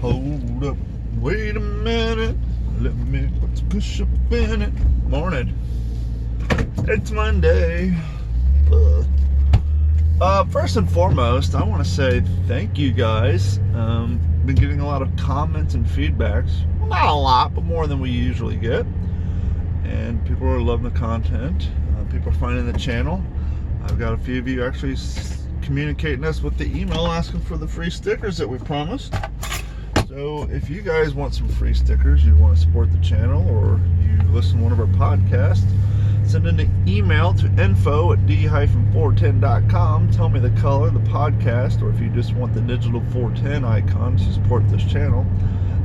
Hold up, wait a minute, let me push up in it. Morning. It's Monday. First and foremost, I want to say thank you guys. Been getting a lot of comments and feedbacks. Well, not a lot, but more than we usually get. And people are loving the content. People are finding the channel. I've got a few of you actually communicating us with the email asking for the free stickers that we promised. So if you guys want some free stickers, you want to support the channel, or you listen to one of our podcasts, send an email to info@d-410.com. Tell me the color, the podcast, or if you just want the digital 410 icon to support this channel,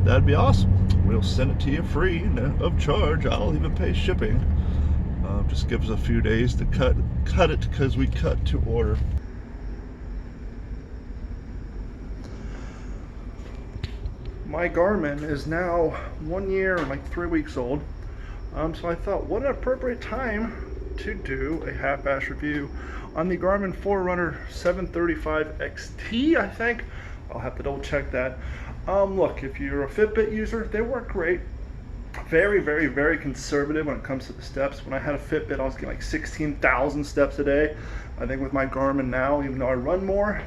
that'd be awesome. We'll send it to you free, no, of charge. I'll even pay shipping. Just give us a few days to cut it, because we cut to order. My Garmin is now 1 year and like 3 weeks old. So I thought, what an appropriate time to do a half-ass review on the Garmin Forerunner 735 XT, I think. I'll have to double check that. Look, if you're a Fitbit user, they work great. Very, very, very conservative when it comes to the steps. When I had a Fitbit, I was getting like 16,000 steps a day. I think with my Garmin now, even though I run more,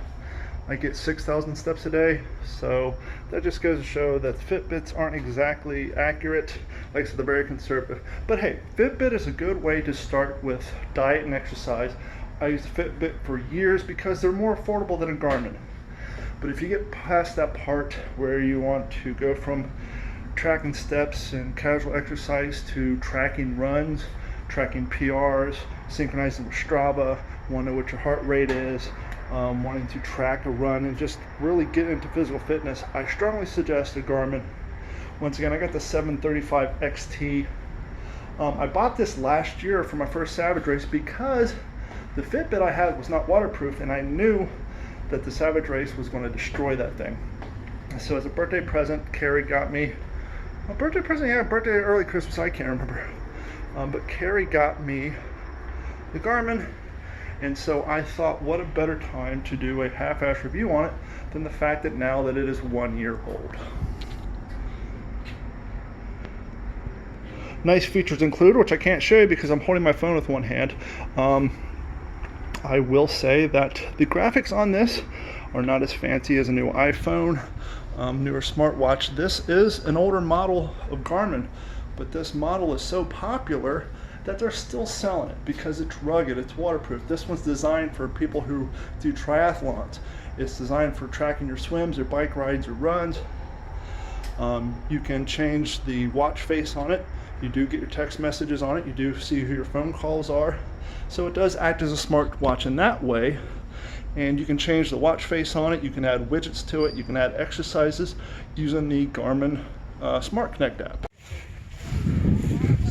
I get 6,000 steps a day. So that just goes to show that Fitbits aren't exactly accurate. Like I said, they're very conservative. But hey, Fitbit is a good way to start with diet and exercise. I used Fitbit for years because they're more affordable than a Garmin. But if you get past that part where you want to go from tracking steps and casual exercise to tracking runs, tracking PRs, synchronizing with Strava, want to know what your heart rate is, wanting to track a run, and just really get into physical fitness, I strongly suggest a Garmin. Once again, I got the 735 XT. I bought this last year for my first Savage Race because the Fitbit I had was not waterproof, and I knew that the Savage Race was going to destroy that thing. So as a birthday present, Carrie got me a birthday present, yeah, birthday or early Christmas, I can't remember. But Carrie got me the Garmin, and so I thought, what a better time to do a half-ass review on it than the fact that now that it is 1 year old. Nice features included, which I can't show you because I'm holding my phone with one hand. I will say that the graphics on this are not as fancy as a new iPhone, newer smartwatch. This is an older model of Garmin, but this model is so popular that they're still selling it because it's rugged, it's waterproof. This one's designed for people who do triathlons. It's designed for tracking your swims, your bike rides, your runs. You can change the watch face on it. You do get your text messages on it. You do see who your phone calls are. So it does act as a smartwatch in that way. And you can change the watch face on it. You can add widgets to it. You can add exercises using the Garmin Smart Connect app.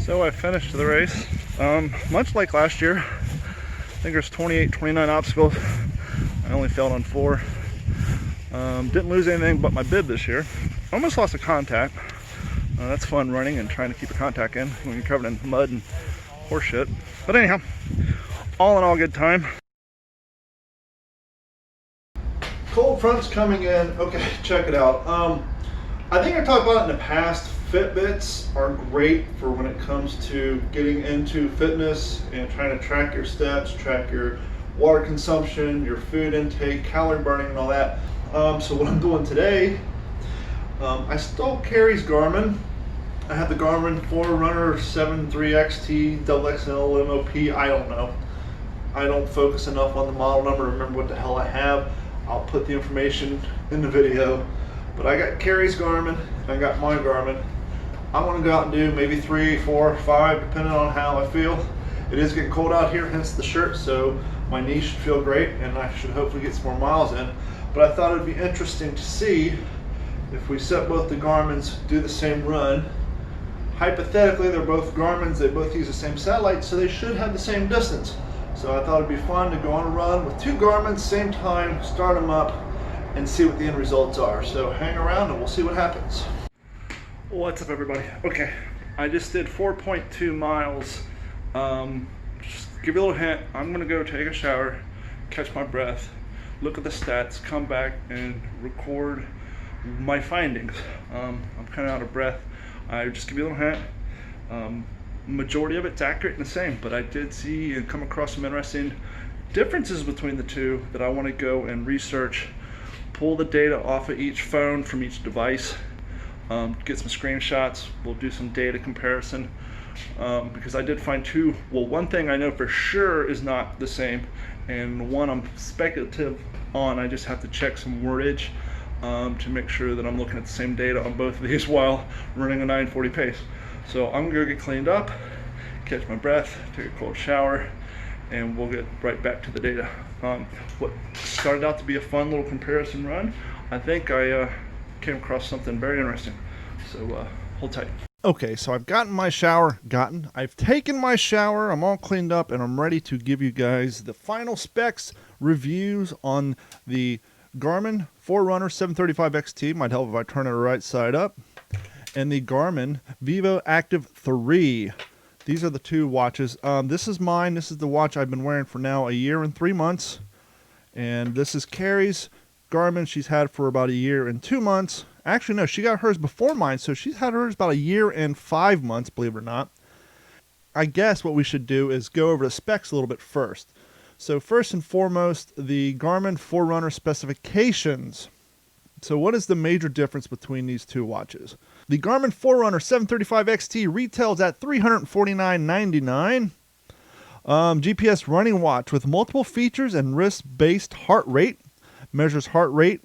So I finished the race, much like last year. I think there's 28, 29 obstacles. I only failed on 4. Didn't lose anything but my bib this year. Almost lost a contact. That's fun running and trying to keep a contact in when you're covered in mud and horse shit. But anyhow, all in all, good time. Cold front's coming in. Okay, check it out. I think I talked about it in the past. Fitbits are great for when it comes to getting into fitness and trying to track your steps, track your water consumption, your food intake, calorie burning, and all that. So what I'm doing today, I stole Carrie's Garmin. I have the Garmin Forerunner 73 XT XXL MOP. I don't know. I don't focus enough on the model number to remember what the hell I have. I'll put the information in the video. But I got Carrie's Garmin, and I got my Garmin. I want to go out and do maybe 3, 4, 5, depending on how I feel. It is getting cold out here, hence the shirt, so my knee should feel great, and I should hopefully get some more miles in. But I thought it would be interesting to see if we set both the Garmins, do the same run. Hypothetically, they're both Garmins, they both use the same satellite, so they should have the same distance. So I thought it'd be fun to go on a run with 2 Garmins, same time, start them up, and see what the end results are. So hang around and we'll see what happens. What's up, everybody? Okay, I just did 4.2 miles. Just give you a little hint, I'm gonna go take a shower, catch my breath, look at the stats, come back and record my findings. I'm kind of out of breath. I just give you a little hint. Majority of it's accurate and the same, but I did see and come across some interesting differences between the two that I want to go and research, pull the data off of each phone from each device, get some screenshots. We'll do some data comparison, because I did find one thing I know for sure is not the same, and one I'm speculative on. I just have to check some wordage to make sure that I'm looking at the same data on both of these while running a 940 pace. So I'm gonna go get cleaned up, catch my breath, take a cold shower, and we'll get right back to the data. What started out to be a fun little comparison run, I think I came across something very interesting. So hold tight. Okay, so I've taken my shower, I'm all cleaned up, and I'm ready to give you guys the final specs reviews on the Garmin Forerunner 735 XT. Might help if I turn it right side up. And the Garmin vivoactive 3. These are the two watches. This is mine. This is the watch I've been wearing for now a year and 3 months. And this is Carrie's Garmin. She's had for about a year and 2 months. Actually, no, she got hers before mine, so she's had hers about a year and 5 months, believe it or not. I guess what we should do is go over the specs a little bit first. So first and foremost, the Garmin Forerunner specifications. So what is the major difference between these two watches? The Garmin Forerunner 735 XT retails at $349.99. GPS running watch with multiple features and wrist-based heart rate. Measures heart rate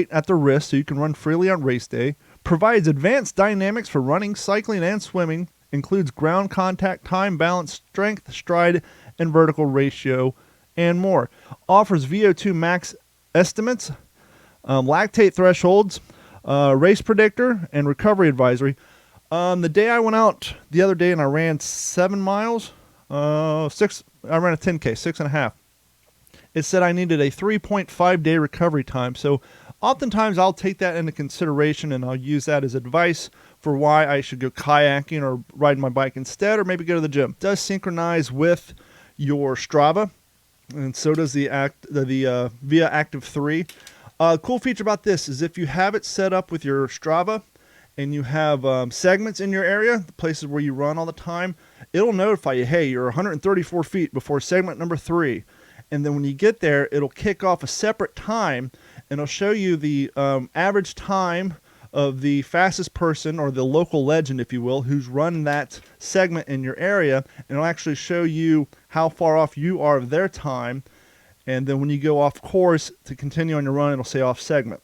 at the wrist so you can run freely on race day. Provides advanced dynamics for running, cycling, and swimming. Includes ground contact, time, balance, strength, stride, and vertical ratio, and more. Offers VO2 max estimates, lactate thresholds, race predictor, and recovery advisory. The day I went out the other day and I ran 7 miles, I ran a 10K, 6.5. It said I needed a 3.5 day recovery time. So oftentimes I'll take that into consideration and I'll use that as advice for why I should go kayaking or riding my bike instead, or maybe go to the gym. It does synchronize with your Strava, and so does the vivoactive 3. Cool feature about this is if you have it set up with your Strava and you have segments in your area, the places where you run all the time, it'll notify you, hey, you're 134 feet before segment number 3. And then when you get there, it'll kick off a separate time, and it'll show you the average time of the fastest person, or the local legend, if you will, who's run that segment in your area, and it'll actually show you how far off you are of their time. And then when you go off course to continue on your run, it'll say off segment.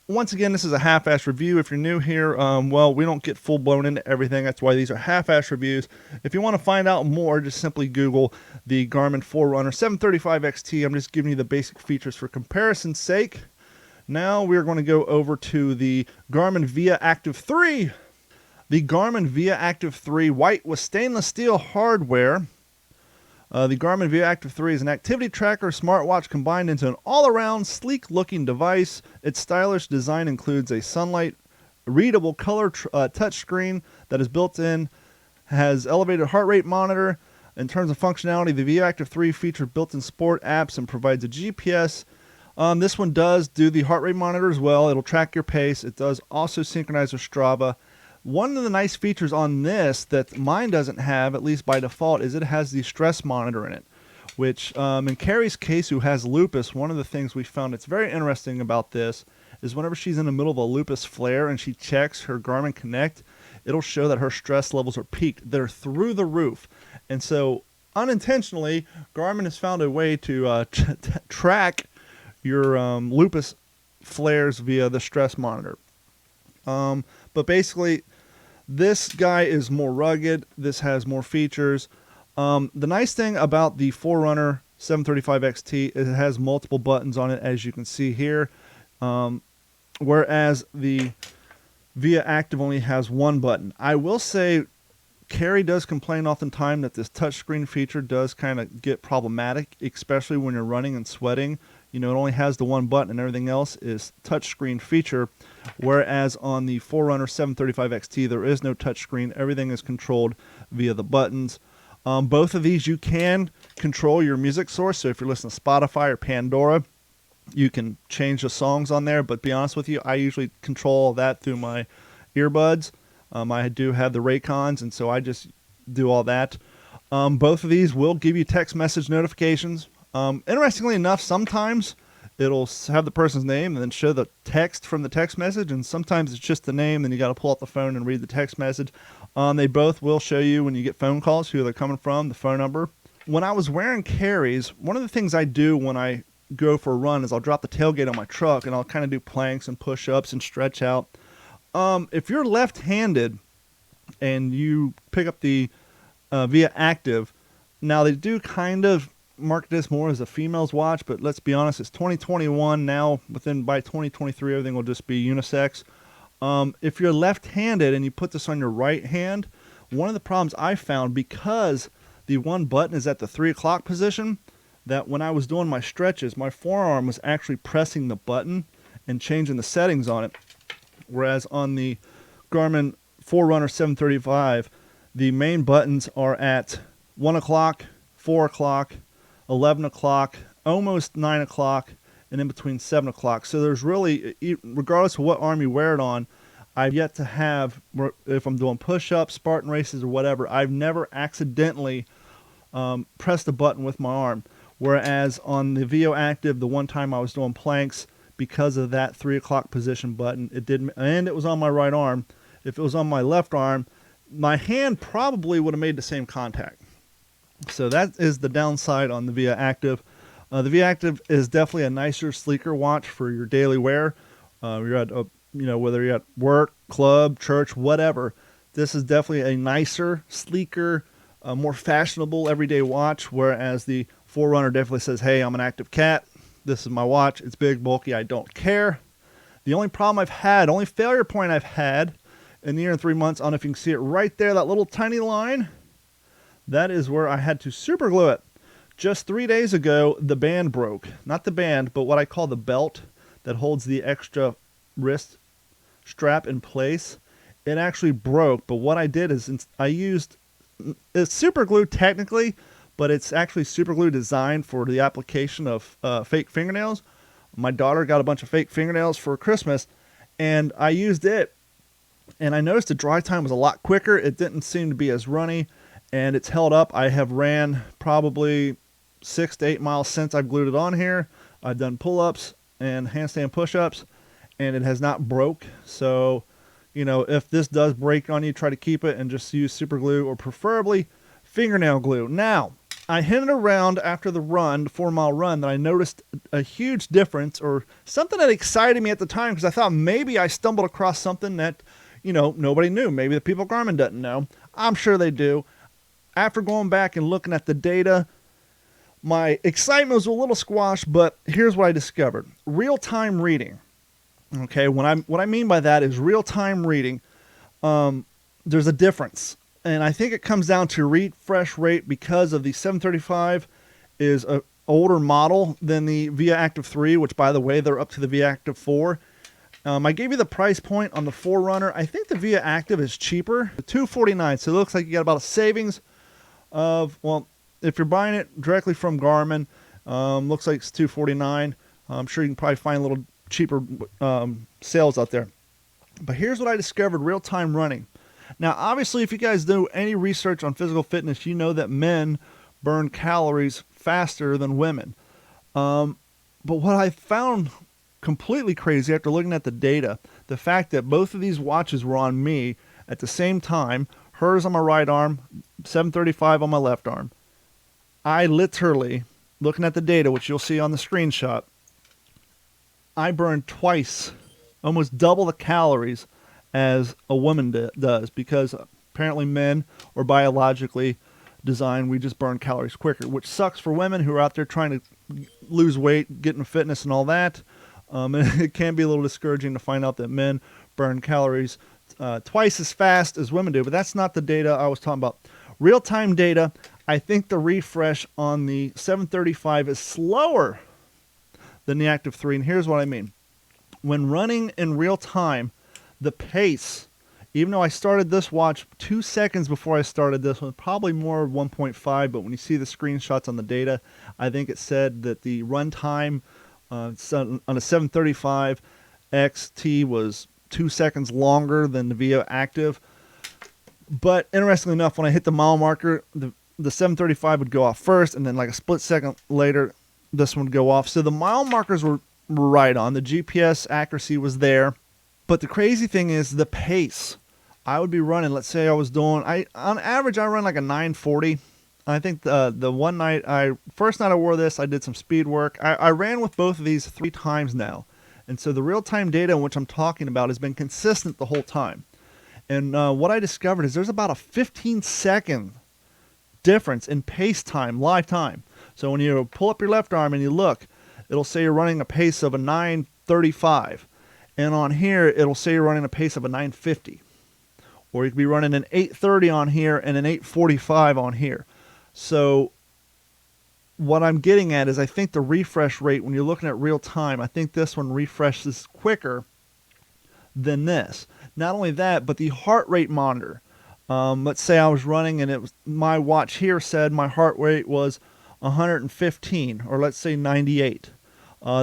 Once again, this is a half-ass review. If you're new here, well, we don't get full-blown into everything. That's why these are half-ass reviews. If you want to find out more, just simply Google the Garmin Forerunner 735 XT. I'm just giving you the basic features for comparison's sake. Now we're going to go over to the Garmin vivoactive 3. The Garmin vivoactive 3 white with stainless steel hardware. The Garmin vivoactive 3 is an activity tracker smartwatch combined into an all-around sleek-looking device. Its stylish design includes a sunlight-readable color touchscreen that is built in, has elevated heart rate monitor. In terms of functionality, the vivoactive 3 features built-in sport apps and provides a GPS. This one does do the heart rate monitor as well. It'll track your pace. It does also synchronize with Strava. One of the nice features on this that mine doesn't have, at least by default, is it has the stress monitor in it, which in Carrie's case, who has lupus, one of the things we found that's very interesting about this is whenever she's in the middle of a lupus flare and she checks her Garmin Connect, it'll show that her stress levels are peaked. They're through the roof. And so unintentionally, Garmin has found a way to track your lupus flares via the stress monitor. But basically, this guy is more rugged. This has more features. The nice thing about the Forerunner 735 XT is it has multiple buttons on it, as you can see here. Whereas the vivoactive only has one button. I will say, Carrie does complain oftentimes that this touchscreen feature does kind of get problematic, especially when you're running and sweating. You know, it only has the one button and everything else is touchscreen feature, whereas on the Forerunner 735 XT, there is no touchscreen. Everything is controlled via the buttons. Both of these, you can control your music source. So if you're listening to Spotify or Pandora, You can change the songs on there, but be honest with you, I usually control that through my earbuds. I do have the Raycons, and so I just do all that. Both of these will give you text message notifications. Interestingly enough, sometimes it'll have the person's name and then show the text from the text message, and sometimes it's just the name, then you got to pull out the phone and read the text message. They both will show you when you get phone calls who they're coming from, the phone number. When I was wearing carries, one of the things I do when I go for a run is I'll drop the tailgate on my truck and I'll kind of do planks and push-ups and stretch out. If you're left-handed and you pick up the vivoactive, now they do kind of market this more as a female's watch, but let's be honest, it's 2021 now. By 2023, everything will just be unisex. If you're left-handed and you put this on your right hand, one of the problems I found, because the one button is at the 3 o'clock position, that when I was doing my stretches, my forearm was actually pressing the button and changing the settings on it. Whereas on the Garmin Forerunner 735, the main buttons are at 1 o'clock, 4 o'clock, 11 o'clock, almost 9 o'clock, and in between 7 o'clock. So there's really, regardless of what arm you wear it on, I've yet to have, if I'm doing push-ups, Spartan races, or whatever, I've never accidentally pressed a button with my arm. Whereas on the vivoactive, the one time I was doing planks, because of that 3 o'clock position button, it didn't, and it was on my right arm. If it was on my left arm, my hand probably would have made the same contact. So that is the downside on the vivoactive. The vivoactive is definitely a nicer, sleeker watch for your daily wear. You're at whether you're at work, club, church, whatever. This is definitely a nicer, sleeker, more fashionable everyday watch. Whereas the Forerunner definitely says, "Hey, I'm an active cat. This is my watch. It's big, bulky. I don't care." The only problem I've had, only failure point I've had in the year and 3 months, I don't know if you can see it right there, that little tiny line. That is where I had to super glue it. Just 3 days ago, the band broke. Not the band, but what I call the belt that holds the extra wrist strap in place. It actually broke, but what I did is I used, it's super glue technically, but it's actually super glue designed for the application of fake fingernails. My daughter got a bunch of fake fingernails for Christmas, and I used it, and I noticed the dry time was a lot quicker. It didn't seem to be as runny, and it's held up. I have ran probably 6 to 8 miles since I've glued it on here. I've done pull-ups and handstand push-ups, and it has not broke. So, if this does break on you, try to keep it and just use super glue, or preferably fingernail glue. Now, I hinted around after the 4-mile run, that I noticed a huge difference, or something that excited me at the time, because I thought maybe I stumbled across something that, nobody knew. Maybe the people at Garmin doesn't know. I'm sure they do. After going back and looking at the data, my excitement was a little squashed, but here's what I discovered. Real-time reading. Okay, what I mean by that is real-time reading. There's a difference. And I think it comes down to refresh rate, because of the 735 is an older model than the vivoactive 3, which, by the way, they're up to the vivoactive 4. I gave you the price point on the Forerunner. I think the vivoactive is cheaper, $249. So it looks like you got about a savings of, well, if you're buying it directly from Garmin, looks like it's $249. I'm sure you can probably find a little cheaper sales out there. But here's what I discovered real-time running. Now, obviously, if you guys do any research on physical fitness, you know that men burn calories faster than women. But what I found completely crazy after looking at the data, the fact that both of these watches were on me at the same time, hers on my right arm, 735 on my left arm. I literally, looking at the data, which you'll see on the screenshot, I burned twice, almost double the calories as a woman does, because apparently men are biologically designed, we just burn calories quicker, which sucks for women who are out there trying to lose weight, get into fitness and all that. And it can be a little discouraging to find out that men burn calories twice as fast as women do, but that's not the data I was talking about. Real-time data, I think the refresh on the 735 is slower than the Active 3, and here's what I mean. When running in real time, the pace, even though I started this watch 2 seconds before I started this one, probably more 1.5, but when you see the screenshots on the data, I think it said that the run time So on a 735, XT was 2 seconds longer than the vivoactive. But interestingly enough, when I hit the mile marker, the 735 would go off first, and then like a split second later, this one would go off. So the mile markers were right on. The GPS accuracy was there. But the crazy thing is the pace. I would be running, let's say I was doing, on average, I run like a 940. I think the one night, first night I wore this, I did some speed work. I ran with both of these 3 times now. And so the real-time data in which I'm talking about has been consistent the whole time. And what I discovered is there's about a 15-second difference in pace time, live time. So when you pull up your left arm and you look, it'll say you're running a pace of a 935. And on here, it'll say you're running a pace of a 950. Or you could be running an 830 on here and an 845 on here. So what I'm getting at is I think the refresh rate, when you're looking at real time, I think this one refreshes quicker than this. Not only that, but the heart rate monitor. Let's say I was running and it was, my watch here said my heart rate was 115, or let's say 98.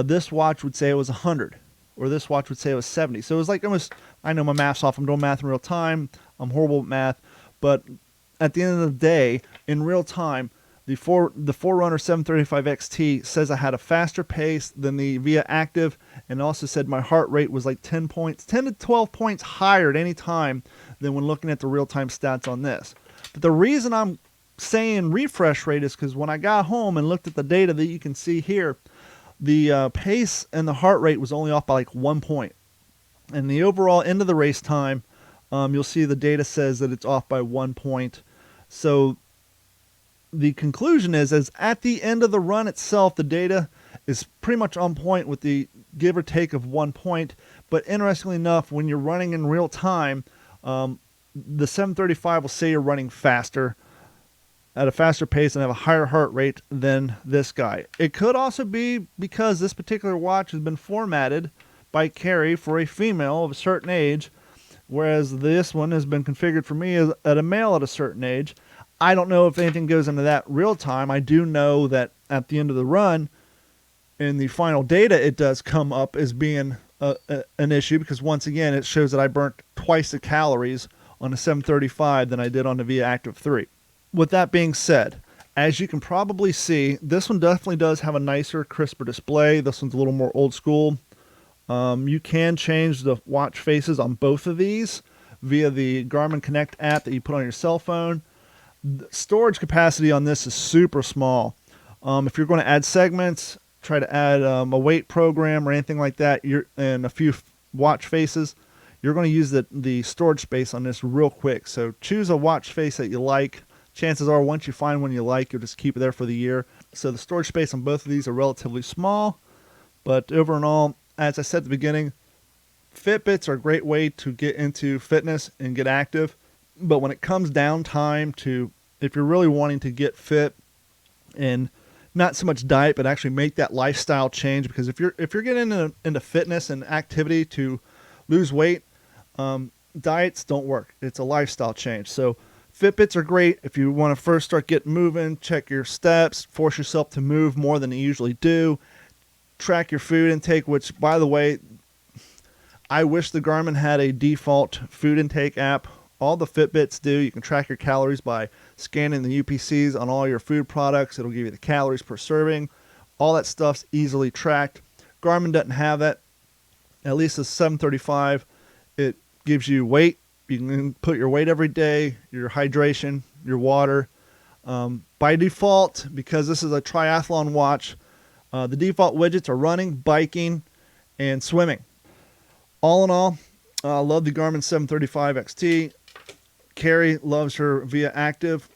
This watch would say it was 100, or this watch would say it was 70. So it was like almost, I know my math's off, I'm doing math in real time, I'm horrible at math, but at the end of the day, in real time, the Forerunner 735 XT says I had a faster pace than the vivoactive, and also said my heart rate was like 10 to 12 points higher at any time than when looking at the real-time stats on this. But the reason I'm saying refresh rate is because when I got home and looked at the data that you can see here, the pace and the heart rate was only off by like 1 point. And the overall end of the race time, you'll see the data says that it's off by 1 point. So the conclusion is at the end of the run itself, the data is pretty much on point with the give or take of 1 point. But interestingly enough, when you're running in real time, the 735 will say you're running faster, at a faster pace, and have a higher heart rate than this guy. It could also be because this particular watch has been formatted by Carrie for a female of a certain age, whereas this one has been configured for me as at a male at a certain age. I don't know if anything goes into that real time. I do know that at the end of the run, in the final data, it does come up as being an issue, because once again, it shows that I burnt twice the calories on the 735 than I did on the vivoactive 3. With that being said, as you can probably see, this one definitely does have a nicer, crisper display. This one's a little more old school. You can change the watch faces on both of these via the Garmin Connect app that you put on your cell phone. The storage capacity on this is super small. If you're going to add segments, try to add a weight program or anything like that, and a few watch faces, you're going to use the storage space on this real quick. So choose a watch face that you like. Chances are once you find one you like, you'll just keep it there for the year. So the storage space on both of these are relatively small. But overall, as I said at the beginning, Fitbits are a great way to get into fitness and get active. But when it comes down time to, if you're really wanting to get fit and not so much diet, but actually make that lifestyle change, because if you're getting into fitness and activity to lose weight, diets don't work. It's a lifestyle change. So Fitbits are great if you want to first start getting moving, check your steps, force yourself to move more than you usually do, track your food intake, which, by the way, I wish the Garmin had a default food intake app. All the Fitbits do. You can track your calories by scanning the UPCs on all your food products. It'll give you the calories per serving. All that stuff's easily tracked. Garmin doesn't have that. At least the 735, it gives you weight. You can put your weight every day, your hydration, your water. By default, because this is a triathlon watch, the default widgets are running, biking, and swimming. All in all, I love the Garmin 735 XT. Carrie loves her vivoactive.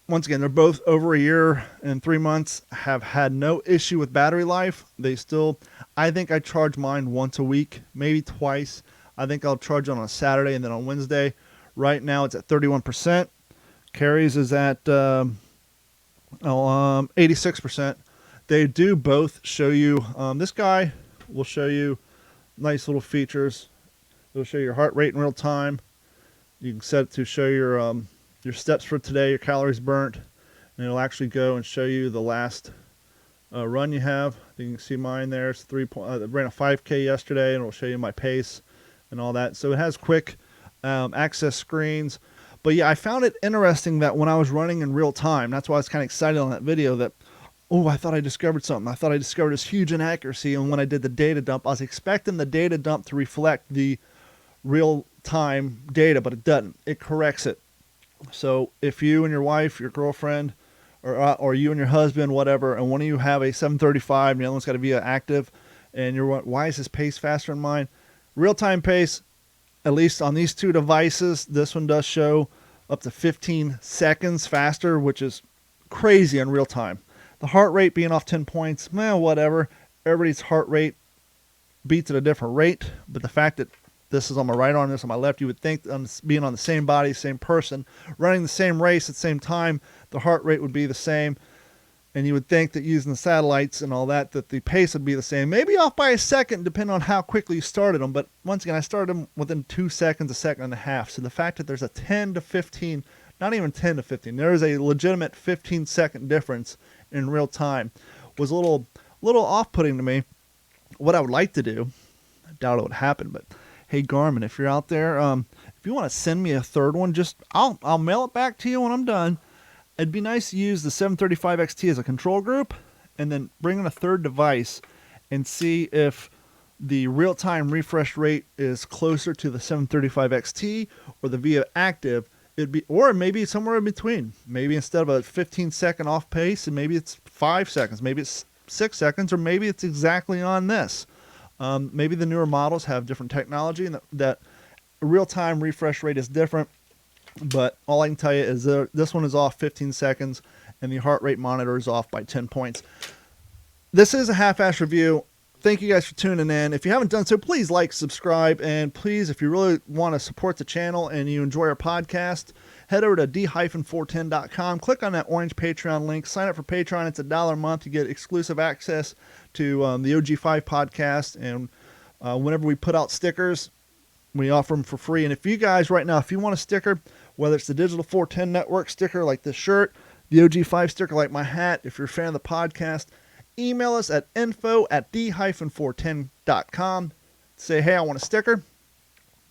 Once again, they're both over a year and 3 months, have had no issue with battery life. They still, I think I charge mine once a week, maybe twice. I think I'll charge on a Saturday and then on Wednesday. Right now it's at 31%. Carrie's is at 86%. They do both show you, this guy will show you nice little features. It'll show your heart rate in real time. You can set it to show your steps for today, your calories burnt, and it'll actually go and show you the last run you have. You can see mine there. It's I ran a 5K yesterday, and it'll show you my pace and all that. So it has quick access screens. But yeah, I found it interesting that when I was running in real time, that's why I was kind of excited on that video that, oh, I thought I discovered something. I thought I discovered this huge inaccuracy. And when I did the data dump, I was expecting the data dump to reflect the real time data, but it doesn't. It corrects it. So if you and your wife, your girlfriend, or you and your husband, whatever, and one of you have a 735 and the other one's got a vivoactive, and you're, why is his pace faster than mine? Real-time pace, at least on these two devices, this one does show up to 15 seconds faster, which is crazy in real time. The heart rate being off 10 points, whatever. Everybody's heart rate beats at a different rate, but the fact that this is on my right arm, this on my left, you would think being on the same body, same person, running the same race at the same time, the heart rate would be the same. And you would think that using the satellites and all that, that the pace would be the same. Maybe off by a second, depending on how quickly you started them. But once again, I started them within 2 seconds, a second and a half. So the fact that there's a 10 to 15, not even 10 to 15, there is a legitimate 15-second difference in real time was a little off-putting to me. What I would like to do, I doubt it would happen, but hey, Garmin, if you're out there, if you want to send me a third one, just I'll mail it back to you when I'm done. It'd be nice to use the 735 XT as a control group and then bring in a third device and see if the real-time refresh rate is closer to the 735 XT or the vivoactive. It'd be, or maybe somewhere in between. Maybe instead of a 15-second off pace, and maybe it's 5 seconds, maybe it's 6 seconds, or maybe it's exactly on this. Maybe the newer models have different technology and that real-time refresh rate is different. But all I can tell you is this one is off 15 seconds and the heart rate monitor is off by 10 points. This is a half-ass review. Thank you guys for tuning in. If you haven't done so, please like, subscribe, and please, if you really want to support the channel and you enjoy our podcast, head over to d-410.com. Click on that orange Patreon link. Sign up for Patreon. It's $1 a month. You get exclusive access to the OG5 podcast. And whenever we put out stickers, we offer them for free. And if you guys right now, if you want a sticker, whether it's the Digital 410 Network sticker like this shirt, the OG5 sticker like my hat, if you're a fan of the podcast, email us at info@d-410.com. Say, hey, I want a sticker.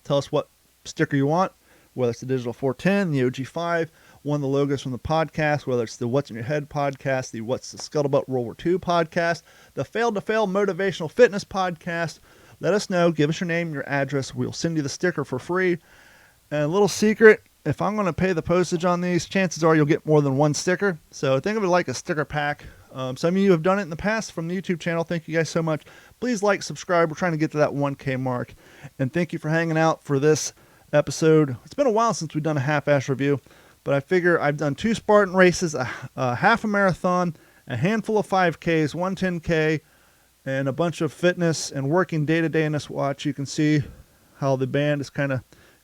Tell us what sticker you want, whether it's the Digital 410, the OG5, one of the logos from the podcast, whether it's the What's in Your Head podcast, the What's the Scuttlebutt World War II podcast, the Fail to Fail Motivational Fitness podcast. Let us know. Give us your name, your address. We'll send you the sticker for free. And a little secret, if I'm going to pay the postage on these, chances are you'll get more than one sticker. So think of it like a sticker pack. Some of you have done it in the past from the YouTube channel. Thank you guys so much. Please like, subscribe. We're trying to get to that 1K mark. And thank you for hanging out for this episode. It's been a while since we've done a half-ass review, but I figure I've done 2 Spartan races, a half a marathon, a handful of 5Ks, 1 10K, and a bunch of fitness and working day-to-day in this watch. You can see how the band is kind of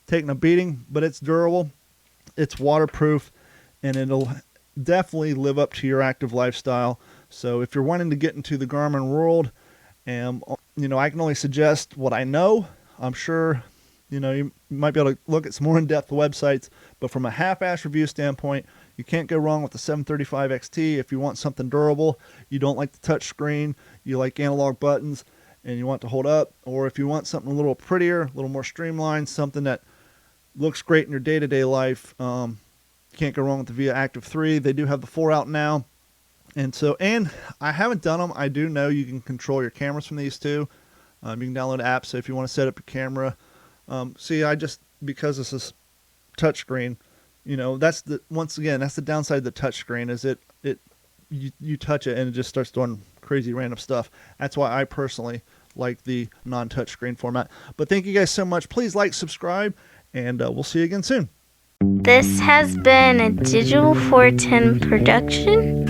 taking a beating, but it's durable, it's waterproof, and it'll definitely live up to your active lifestyle. So if you're wanting to get into the Garmin world, and I can only suggest what I know. I'm sure you might be able to look at some more in-depth websites, but from a half-ass review standpoint, you can't go wrong with the 735 XT. If you want something durable, you don't like the touch screen, you like analog buttons, and you want to hold up, or if you want something a little prettier, a little more streamlined, something that looks great in your day-to-day life, you can't go wrong with the vivoactive 3. They do have the 4 out now. And I haven't done them. I do know you can control your cameras from these two. You can download apps, so if you want to set up your camera. Because this is touchscreen, that's the downside of the touchscreen is you touch it and it just starts doing crazy random stuff. That's why I personally like the non-touchscreen format. But thank you guys so much. Please like, subscribe, and we'll see you again soon. This has been a Digital 410 production.